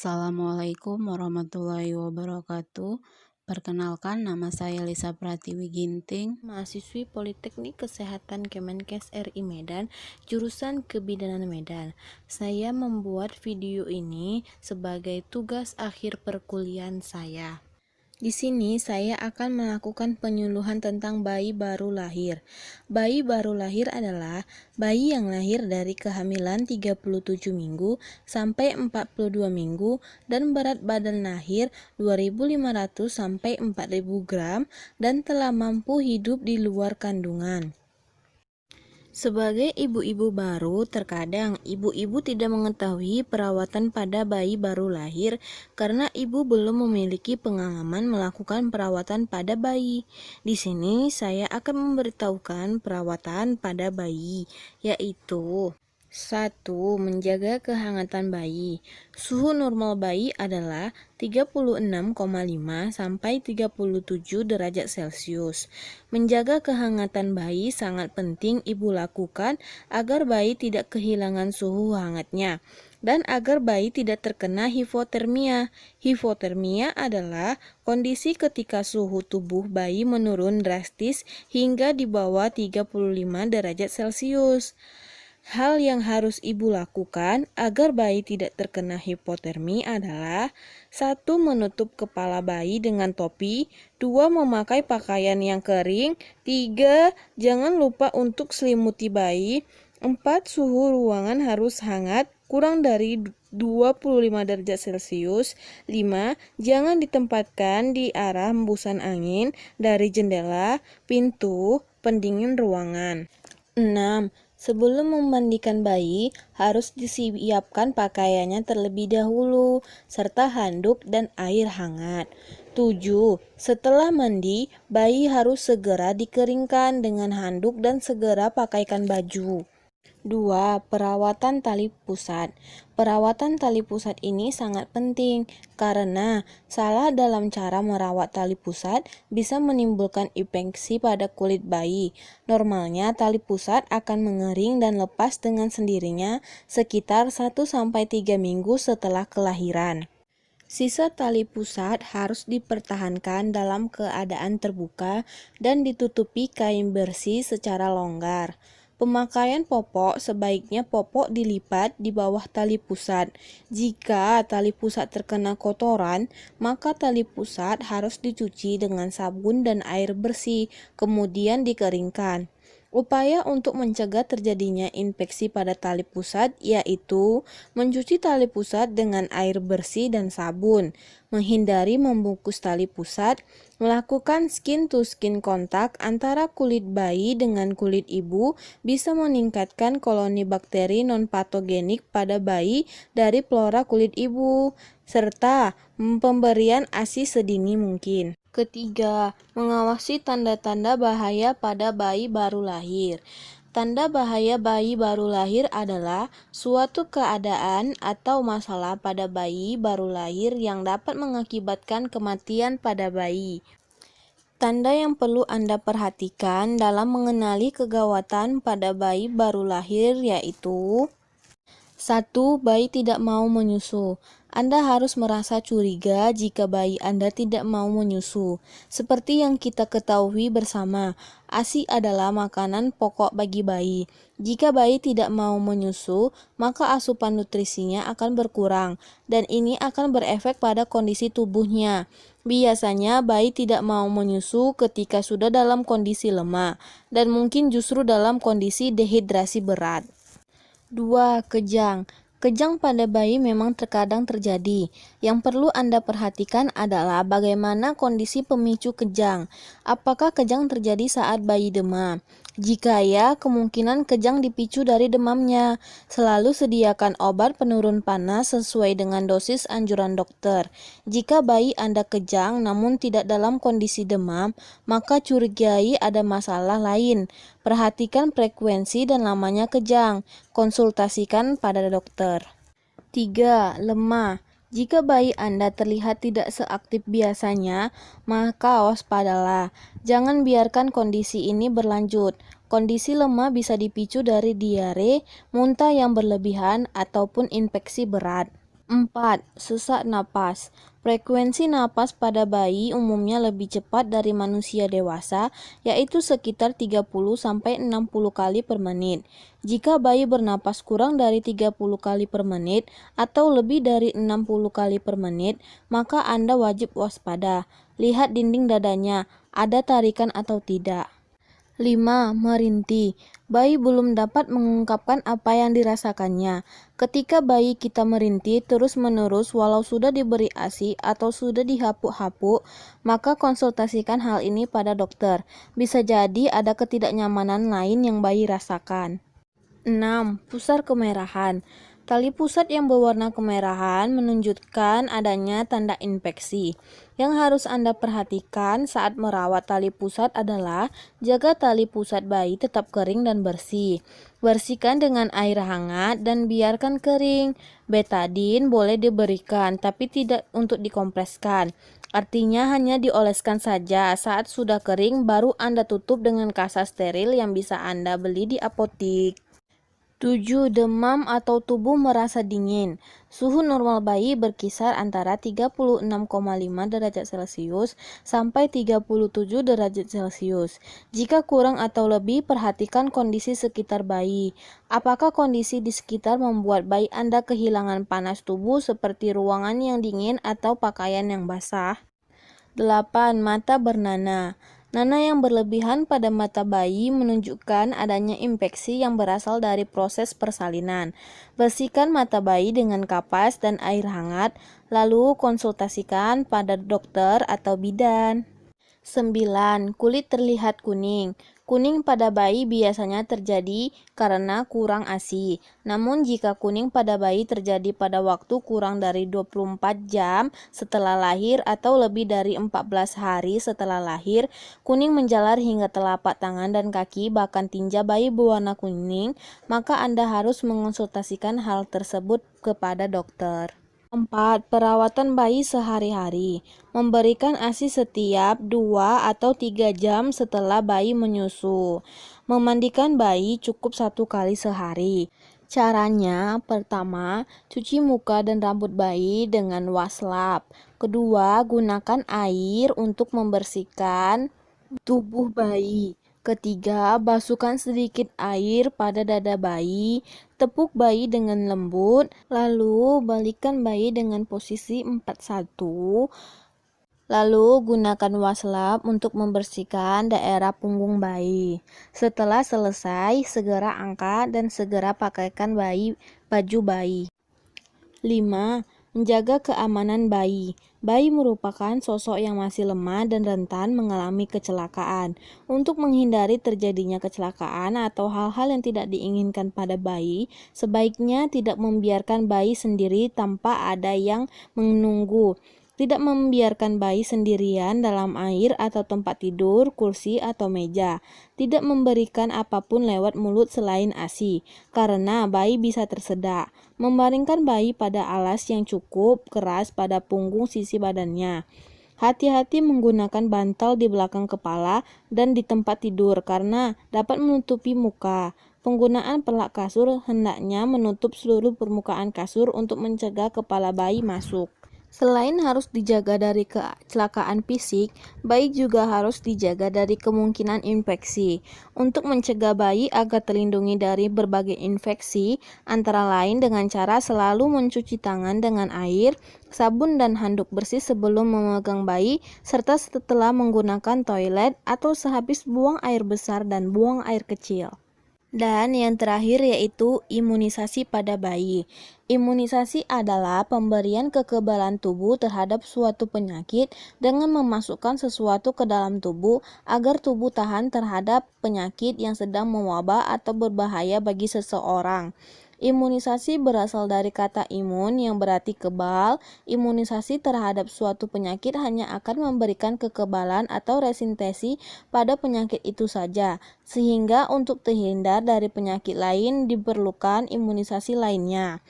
Assalamualaikum warahmatullahi wabarakatuh. Perkenalkan, nama saya Lisa Pratiwi Ginting, mahasiswi Politeknik Kesehatan Kemenkes RI Medan, jurusan Kebidanan Medan. Saya membuat video ini sebagai tugas akhir perkuliahan saya. Di sini saya akan melakukan penyuluhan tentang bayi baru lahir. Bayi baru lahir adalah bayi yang lahir dari kehamilan 37 minggu sampai 42 minggu dan berat badan lahir 2.500 sampai 4.000 gram dan telah mampu hidup di luar kandungan. Sebagai ibu-ibu baru, terkadang ibu-ibu tidak mengetahui perawatan pada bayi baru lahir karena ibu belum memiliki pengalaman melakukan perawatan pada bayi. Di sini saya akan memberitahukan perawatan pada bayi, yaitu 1. Menjaga kehangatan bayi. Suhu normal bayi adalah 36,5 sampai 37 derajat Celcius. Menjaga kehangatan bayi sangat penting ibu lakukan agar bayi tidak kehilangan suhu hangatnya dan agar bayi tidak terkena hipotermia. Hipotermia adalah kondisi ketika suhu tubuh bayi menurun drastis hingga di bawah 35 derajat Celcius. Hal yang harus ibu lakukan agar bayi tidak terkena hipotermi adalah 1. Menutup kepala bayi dengan topi, 2. Memakai pakaian yang kering, 3. Jangan lupa untuk selimuti bayi, 4. Suhu ruangan harus hangat, kurang dari 25 derajat Celcius, 5. Jangan ditempatkan di arah hembusan angin dari jendela, pintu, pendingin ruangan. 6. Sebelum memandikan bayi, harus disiapkan pakaiannya terlebih dahulu, serta handuk dan air hangat. 7. Setelah mandi, bayi harus segera dikeringkan dengan handuk dan segera pakaikan baju. 2. Perawatan tali pusat. Perawatan tali pusat ini sangat penting karena salah dalam cara merawat tali pusat bisa menimbulkan infeksi pada kulit bayi. Normalnya tali pusat akan mengering dan lepas dengan sendirinya sekitar 1-3 minggu setelah kelahiran. Sisa tali pusat harus dipertahankan dalam keadaan terbuka dan ditutupi kain bersih secara longgar. Pemakaian popok sebaiknya popok dilipat di bawah tali pusat. Jika tali pusat terkena kotoran, maka tali pusat harus dicuci dengan sabun dan air bersih, kemudian dikeringkan. Upaya untuk mencegah terjadinya infeksi pada tali pusat yaitu mencuci tali pusat dengan air bersih dan sabun, menghindari membungkus tali pusat, melakukan skin to skin kontak antara kulit bayi dengan kulit ibu bisa meningkatkan koloni bakteri non-patogenik pada bayi dari flora kulit ibu, serta pemberian ASI sedini mungkin. Ketiga, mengawasi tanda-tanda bahaya pada bayi baru lahir. Tanda bahaya bayi baru lahir adalah suatu keadaan atau masalah pada bayi baru lahir yang dapat mengakibatkan kematian pada bayi. Tanda yang perlu Anda perhatikan dalam mengenali kegawatan pada bayi baru lahir yaitu 1. Bayi tidak mau menyusu. Anda harus merasa curiga jika bayi Anda tidak mau menyusu. Seperti yang kita ketahui bersama, ASI adalah makanan pokok bagi bayi. Jika bayi tidak mau menyusu, maka asupan nutrisinya akan berkurang, dan ini akan berefek pada kondisi tubuhnya. Biasanya bayi tidak mau menyusu ketika sudah dalam kondisi lemah, dan mungkin justru dalam kondisi dehidrasi berat. 2. Kejang. Kejang pada bayi memang terkadang terjadi. Yang perlu Anda perhatikan adalah bagaimana kondisi pemicu kejang. Apakah kejang terjadi saat bayi demam? Jika ya, kemungkinan kejang dipicu dari demamnya. Selalu sediakan obat penurun panas sesuai dengan dosis anjuran dokter. Jika bayi Anda kejang namun tidak dalam kondisi demam, maka curigai ada masalah lain. Perhatikan frekuensi dan lamanya kejang. Konsultasikan pada dokter. 3. Lemah. Jika bayi Anda terlihat tidak seaktif biasanya, maka waspadalah. Jangan biarkan kondisi ini berlanjut. Kondisi lemah bisa dipicu dari diare, muntah yang berlebihan, ataupun infeksi berat. 4. Sesak napas. Frekuensi napas pada bayi umumnya lebih cepat dari manusia dewasa, yaitu sekitar 30-60 kali per menit. Jika bayi bernapas kurang dari 30 kali per menit atau lebih dari 60 kali per menit, maka Anda wajib waspada. Lihat dinding dadanya, ada tarikan atau tidak. 5. Merintih. Bayi belum dapat mengungkapkan apa yang dirasakannya. Ketika bayi kita merintih terus-menerus walau sudah diberi ASI atau sudah dihapuk-hapuk, maka konsultasikan hal ini pada dokter. Bisa jadi ada ketidaknyamanan lain yang bayi rasakan. 6. Pusar kemerahan. Tali pusat yang berwarna kemerahan menunjukkan adanya tanda infeksi. Yang harus Anda perhatikan saat merawat tali pusat adalah jaga tali pusat bayi tetap kering dan bersih. Bersihkan dengan air hangat dan biarkan kering. Betadin boleh diberikan tapi tidak untuk dikompreskan. Artinya hanya dioleskan saja. Saat sudah kering baru Anda tutup dengan kasa steril yang bisa Anda beli di apotik. 7. Demam atau tubuh merasa dingin. Suhu normal bayi berkisar antara 36,5 derajat Celcius sampai 37 derajat Celcius. Jika kurang atau lebih, perhatikan kondisi sekitar bayi. Apakah kondisi di sekitar membuat bayi Anda kehilangan panas tubuh seperti ruangan yang dingin atau pakaian yang basah? 8. Mata bernanah. Nanah yang berlebihan pada mata bayi menunjukkan adanya infeksi yang berasal dari proses persalinan. Bersihkan mata bayi dengan kapas dan air hangat, lalu konsultasikan pada dokter atau bidan. 9. Kulit terlihat kuning. Kuning pada bayi biasanya terjadi karena kurang ASI. Namun jika kuning pada bayi terjadi pada waktu kurang dari 24 jam setelah lahir atau lebih dari 14 hari setelah lahir, kuning menjalar hingga telapak tangan dan kaki, bahkan tinja bayi berwarna kuning, maka Anda harus mengonsultasikan hal tersebut kepada dokter. 4. Perawatan bayi sehari-hari. Memberikan ASI setiap 2 atau 3 jam setelah bayi menyusu. Memandikan bayi cukup 1 kali sehari. Caranya, pertama, cuci muka dan rambut bayi dengan waslap. Kedua, gunakan air untuk membersihkan tubuh bayi. Ketiga, basuhkan sedikit air pada dada bayi, tepuk bayi dengan lembut, lalu balikkan bayi dengan posisi 4-1. Lalu gunakan waslap untuk membersihkan daerah punggung bayi. Setelah selesai, segera angkat dan segera pakaikan baju bayi. 5. Menjaga keamanan bayi. Bayi merupakan sosok yang masih lemah dan rentan mengalami kecelakaan. Untuk menghindari terjadinya kecelakaan atau hal-hal yang tidak diinginkan pada bayi, sebaiknya tidak membiarkan bayi sendiri tanpa ada yang menunggu. Tidak membiarkan bayi sendirian dalam air atau tempat tidur, kursi, atau meja. Tidak memberikan apapun lewat mulut selain ASI, karena bayi bisa tersedak. Membaringkan bayi pada alas yang cukup keras pada punggung sisi badannya. Hati-hati menggunakan bantal di belakang kepala dan di tempat tidur karena dapat menutupi muka. Penggunaan pelak kasur hendaknya menutup seluruh permukaan kasur untuk mencegah kepala bayi masuk. Selain harus dijaga dari kecelakaan fisik, bayi juga harus dijaga dari kemungkinan infeksi. Untuk mencegah bayi agar terlindungi dari berbagai infeksi, antara lain dengan cara selalu mencuci tangan dengan air, sabun dan handuk bersih sebelum memegang bayi, serta setelah menggunakan toilet atau sehabis buang air besar dan buang air kecil. Dan yang terakhir yaitu imunisasi pada bayi. Imunisasi adalah pemberian kekebalan tubuh terhadap suatu penyakit dengan memasukkan sesuatu ke dalam tubuh agar tubuh tahan terhadap penyakit yang sedang mewabah atau berbahaya bagi seseorang. Imunisasi berasal dari kata imun yang berarti kebal. Imunisasi terhadap suatu penyakit hanya akan memberikan kekebalan atau resistensi pada penyakit itu saja, sehingga untuk terhindar dari penyakit lain diperlukan imunisasi lainnya.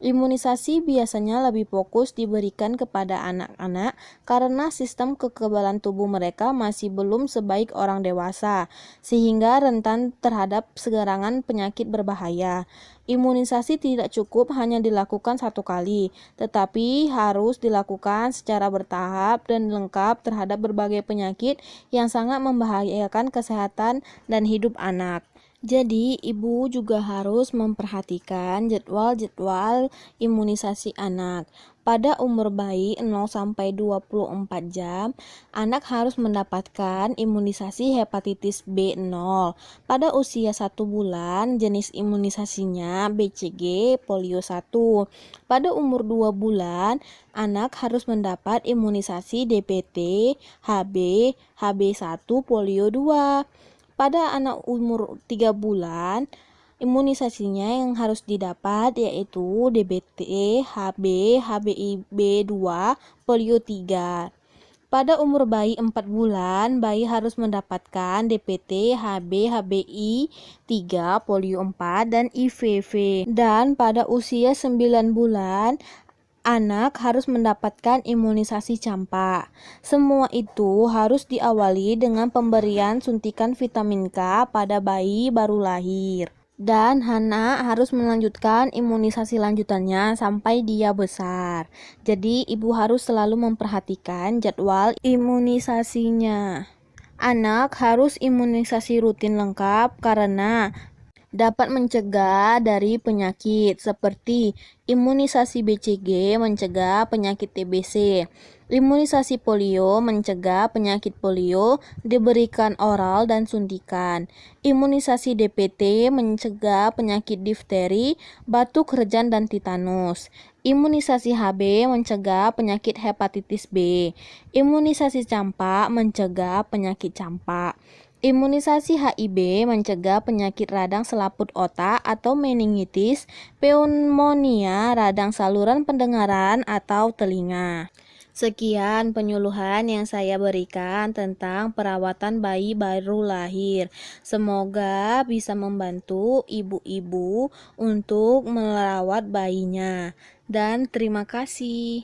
Imunisasi biasanya lebih fokus diberikan kepada anak-anak karena sistem kekebalan tubuh mereka masih belum sebaik orang dewasa, sehingga rentan terhadap serangan penyakit berbahaya. Imunisasi tidak cukup hanya dilakukan satu kali, tetapi harus dilakukan secara bertahap dan lengkap terhadap berbagai penyakit yang sangat membahayakan kesehatan dan hidup anak. Jadi, ibu juga harus memperhatikan jadwal-jadwal imunisasi anak. Pada umur bayi 0 sampai 24 jam, anak harus mendapatkan imunisasi hepatitis B0. Pada usia 1 bulan, jenis imunisasinya BCG polio 1. Pada umur 2 bulan, anak harus mendapat imunisasi DPT, HB, HB1 polio 2. Pada anak umur 3 bulan, imunisasinya yang harus didapat yaitu DBT, HB, HBIB2, polio 3. Pada umur bayi 4 bulan, bayi harus mendapatkan DPT, HB, HBI 3, polio 4, dan IVV. Dan pada usia 9 bulan, anak harus mendapatkan imunisasi campak. Semua itu harus diawali dengan pemberian suntikan vitamin K pada bayi baru lahir. Dan anak harus melanjutkan imunisasi lanjutannya sampai dia besar. Jadi ibu harus selalu memperhatikan jadwal imunisasinya. Anak harus imunisasi rutin lengkap karena dapat mencegah dari penyakit seperti imunisasi BCG mencegah penyakit TBC, imunisasi polio mencegah penyakit polio diberikan oral dan suntikan, imunisasi DPT mencegah penyakit difteri, batuk rejan dan tetanus, imunisasi HB mencegah penyakit hepatitis B, imunisasi campak mencegah penyakit campak. Imunisasi HIB mencegah penyakit radang selaput otak atau meningitis, pneumonia, radang saluran pendengaran atau telinga. Sekian penyuluhan yang saya berikan tentang perawatan bayi baru lahir. Semoga bisa membantu ibu-ibu untuk merawat bayinya. Dan terima kasih.